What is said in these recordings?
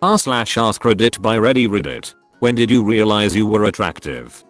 r/AskReddit by Reddit. When did you realize you were attractive?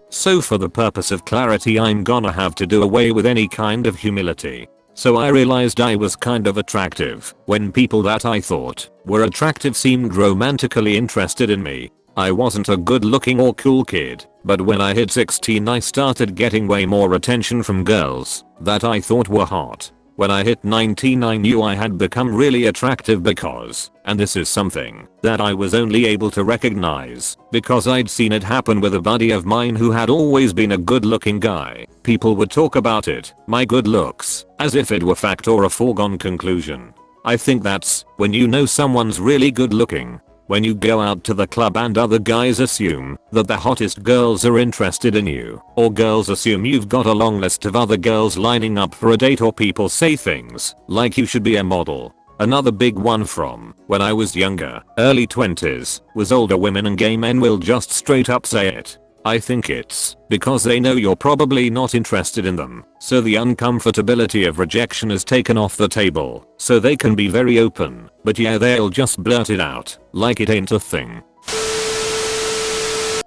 So for the purpose of clarity, I'm gonna have to do away with any kind of humility. So I realized I was kind of attractive when people that I thought were attractive seemed romantically interested in me. I wasn't a good looking or cool kid, but when I hit 16 I started getting way more attention from girls that I thought were hot. When I hit 19 I knew I had become really attractive because, and this is something that I was only able to recognize because I'd seen it happen with a buddy of mine who had always been a good looking guy. People would talk about it, my good looks, as if it were fact or a foregone conclusion. I think that's when you know someone's really good looking. When you go out to the club and other guys assume that the hottest girls are interested in you, or girls assume you've got a long list of other girls lining up for a date, or people say things like you should be a model. Another big one from when I was younger, early 20s, was older women and gay men will just straight up say it. I think it's because they know you're probably not interested in them, so the uncomfortability of rejection is taken off the table, so they can be very open, but yeah, they'll just blurt it out like it ain't a thing.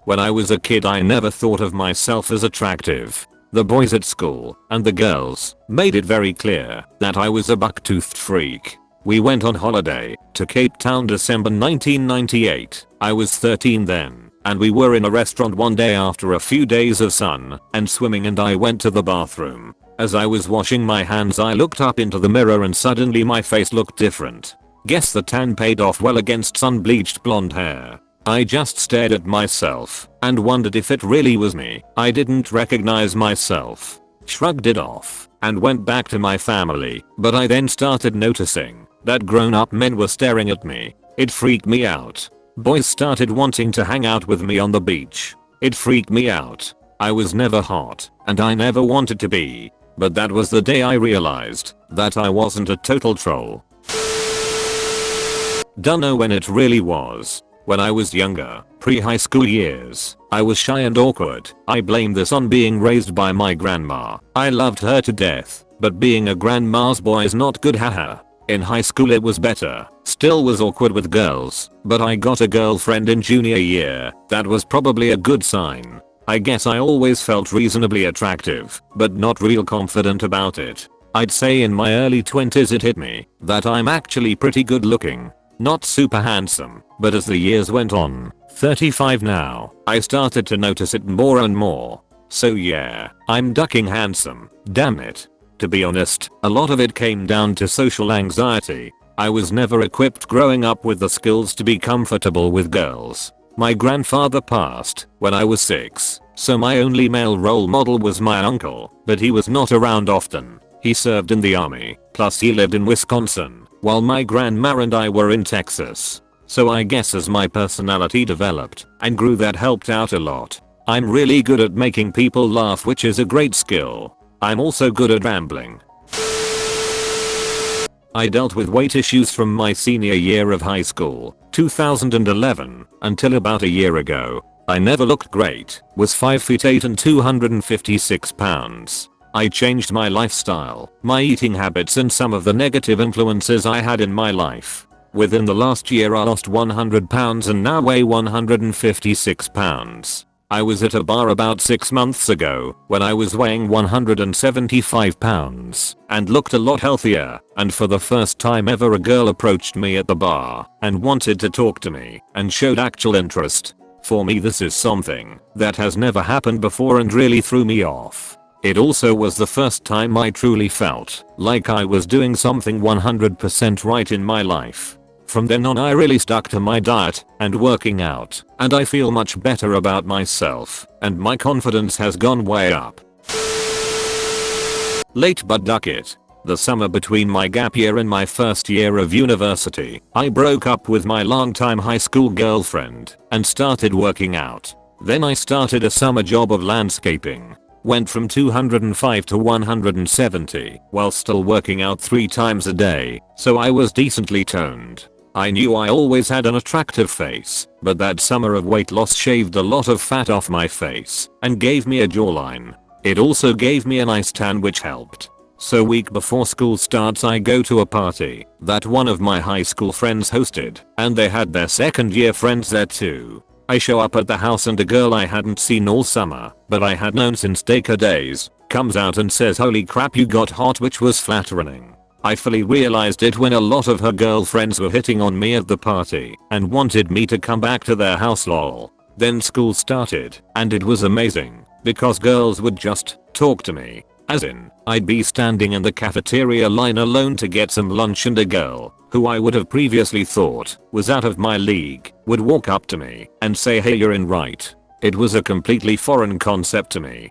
When I was a kid I never thought of myself as attractive. The boys at school and the girls made it very clear that I was a buck-toothed freak. We went on holiday to Cape Town December 1998. I was 13 then. And we were in a restaurant one day after a few days of sun and swimming, and I went to the bathroom. As I was washing my hands I looked up into the mirror and suddenly my face looked different. Guess the tan paid off well against sun-bleached blonde hair. I just stared at myself and wondered if it really was me. I didn't recognize myself, shrugged it off, and went back to my family, but I then started noticing that grown-up men were staring at me. It freaked me out. Boys started wanting to hang out with me on the beach. It freaked me out. I was never hot, and I never wanted to be. But that was the day I realized that I wasn't a total troll. Dunno when it really was. When I was younger, pre-high school years, I was shy and awkward. I blame this on being raised by my grandma. I loved her to death, but being a grandma's boy is not good, haha. In high school it was better. Still was awkward with girls, but I got a girlfriend in junior year. That was probably a good sign. I guess I always felt reasonably attractive, but not real confident about it. I'd say in my early 20s it hit me that I'm actually pretty good looking. Not super handsome, but as the years went on, 35 now, I started to notice it more and more. So yeah, I'm ducking handsome, damn it. To be honest, a lot of it came down to social anxiety. I was never equipped growing up with the skills to be comfortable with girls. My grandfather passed when I was 6, so my only male role model was my uncle, but he was not around often. He served in the army, plus he lived in Wisconsin, while my grandma and I were in Texas. So I guess as my personality developed and grew that helped out a lot. I'm really good at making people laugh, which is a great skill. I'm also good at rambling. I dealt with weight issues from my senior year of high school, 2011, until about a year ago. I never looked great, was 5'8" and 256 pounds. I changed my lifestyle, my eating habits and some of the negative influences I had in my life. Within the last year I lost 100 pounds and now weigh 156 pounds. I was at a bar about 6 months ago when I was weighing 175 pounds and looked a lot healthier, and for the first time ever a girl approached me at the bar and wanted to talk to me and showed actual interest. For me this is something that has never happened before and really threw me off. It also was the first time I truly felt like I was doing something 100% right in my life. From then on I really stuck to my diet and working out, and I feel much better about myself, and my confidence has gone way up. Late but duck it. The summer between my gap year and my first year of university, I broke up with my longtime high school girlfriend and started working out. Then I started a summer job of landscaping. Went from 205 to 170 while still working out 3 times a day, so I was decently toned. I knew I always had an attractive face, but that summer of weight loss shaved a lot of fat off my face and gave me a jawline. It also gave me a nice tan which helped. So week before school starts I go to a party that one of my high school friends hosted, and they had their second year friends there too. I show up at the house and a girl I hadn't seen all summer, but I had known since daycare days, comes out and says holy crap you got hot, which was flattering. I fully realized it when a lot of her girlfriends were hitting on me at the party and wanted me to come back to their house lol. Then school started and it was amazing because girls would just talk to me. As in, I'd be standing in the cafeteria line alone to get some lunch and a girl, who I would have previously thought was out of my league, would walk up to me and say hey you're in right. It was a completely foreign concept to me.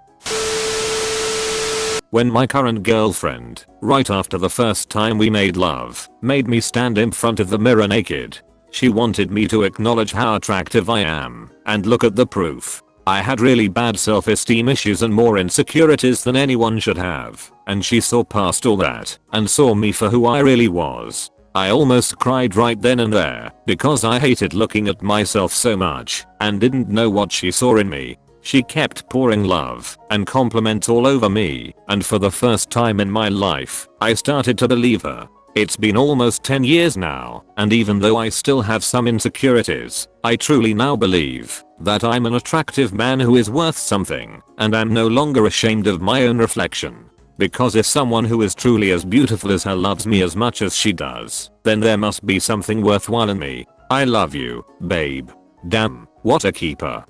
When my current girlfriend, right after the first time we made love, made me stand in front of the mirror naked. She wanted me to acknowledge how attractive I am, and look at the proof. I had really bad self-esteem issues and more insecurities than anyone should have, and she saw past all that and saw me for who I really was. I almost cried right then and there because I hated looking at myself so much and didn't know what she saw in me. She kept pouring love and compliments all over me, and for the first time in my life, I started to believe her. It's been almost 10 years now, and even though I still have some insecurities, I truly now believe that I'm an attractive man who is worth something, and I'm no longer ashamed of my own reflection. Because if someone who is truly as beautiful as her loves me as much as she does, then there must be something worthwhile in me. I love you, babe. Damn, what a keeper.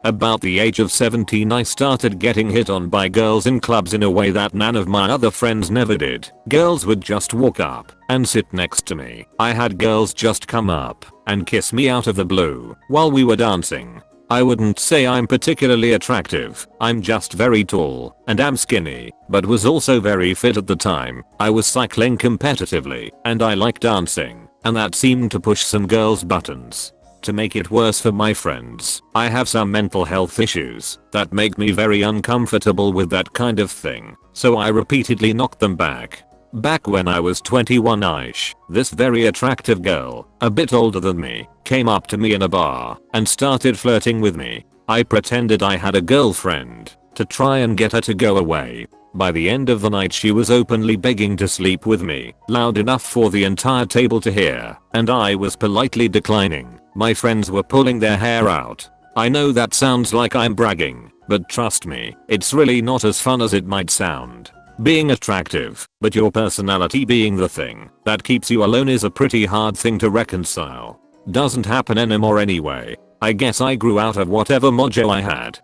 About the age of 17 I started getting hit on by girls in clubs in a way that none of my other friends never did. Girls would just walk up and sit next to me. I had girls just come up and kiss me out of the blue while we were dancing. I wouldn't say I'm particularly attractive, I'm just very tall and am skinny, but was also very fit at the time. I was cycling competitively and I like dancing, and that seemed to push some girls' buttons. To make it worse for my friends, I have some mental health issues that make me very uncomfortable with that kind of thing, so I repeatedly knocked them back. Back when I was 21ish, this very attractive girl, a bit older than me, came up to me in a bar and started flirting with me. I pretended I had a girlfriend to try and get her to go away. By the end of the night she was openly begging to sleep with me, loud enough for the entire table to hear, and I was politely declining. My friends were pulling their hair out. I know that sounds like I'm bragging, but trust me, it's really not as fun as it might sound. Being attractive, but your personality being the thing that keeps you alone is a pretty hard thing to reconcile. Doesn't happen anymore anyway. I guess I grew out of whatever mojo I had.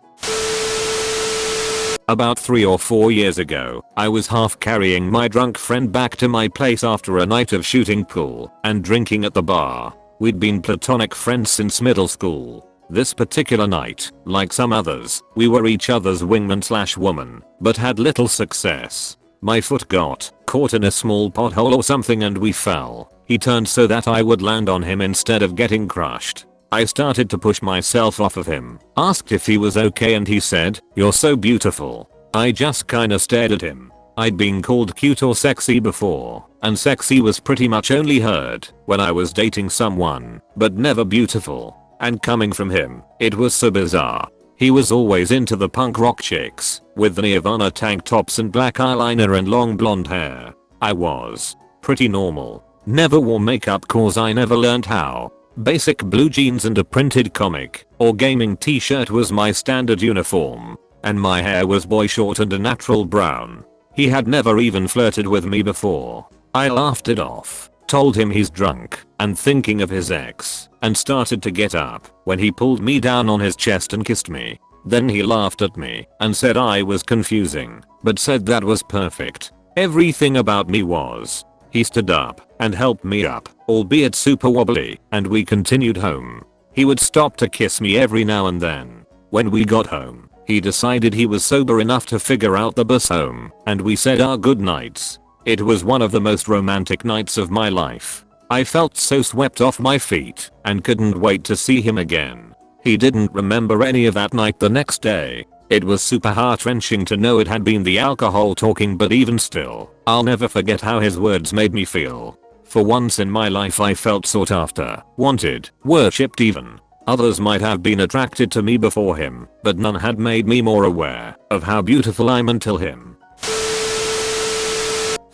About 3 or 4 years ago, I was half carrying my drunk friend back to my place after a night of shooting pool and drinking at the bar. We'd been platonic friends since middle school. This particular night, like some others, we were each other's wingman/woman, but had little success. My foot got caught in a small pothole or something and we fell. He turned so that I would land on him instead of getting crushed. I started to push myself off of him, asked if he was okay and he said, "You're so beautiful." I just kinda stared at him. I'd been called cute or sexy before, and sexy was pretty much only heard when I was dating someone, but never beautiful. And coming from him, it was so bizarre. He was always into the punk rock chicks, with the Nirvana tank tops and black eyeliner and long blonde hair. I was pretty normal. Never wore makeup cause I never learned how. Basic blue jeans and a printed comic or gaming t-shirt was my standard uniform. And my hair was boy short and a natural brown. He had never even flirted with me before. I laughed it off, told him he's drunk and thinking of his ex, and started to get up when he pulled me down on his chest and kissed me. Then he laughed at me and said I was confusing, but said that was perfect. Everything about me was. He stood up and helped me up, albeit super wobbly, and we continued home. He would stop to kiss me every now and then. When we got home, he decided he was sober enough to figure out the bus home, and we said our goodnights. It was one of the most romantic nights of my life. I felt so swept off my feet and couldn't wait to see him again. He didn't remember any of that night the next day. It was super heart-wrenching to know it had been the alcohol talking, but even still, I'll never forget how his words made me feel. For once in my life I felt sought after, wanted, worshipped even. Others might have been attracted to me before him, but none had made me more aware of how beautiful I'm until him.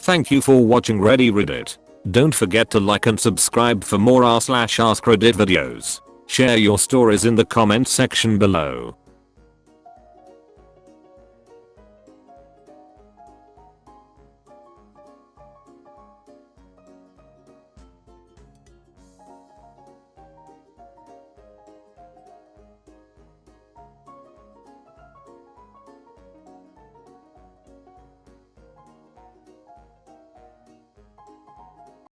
Thank you for watching Reddit. Don't forget to like and subscribe for more r/AskReddit videos. Share your stories in the comments section below.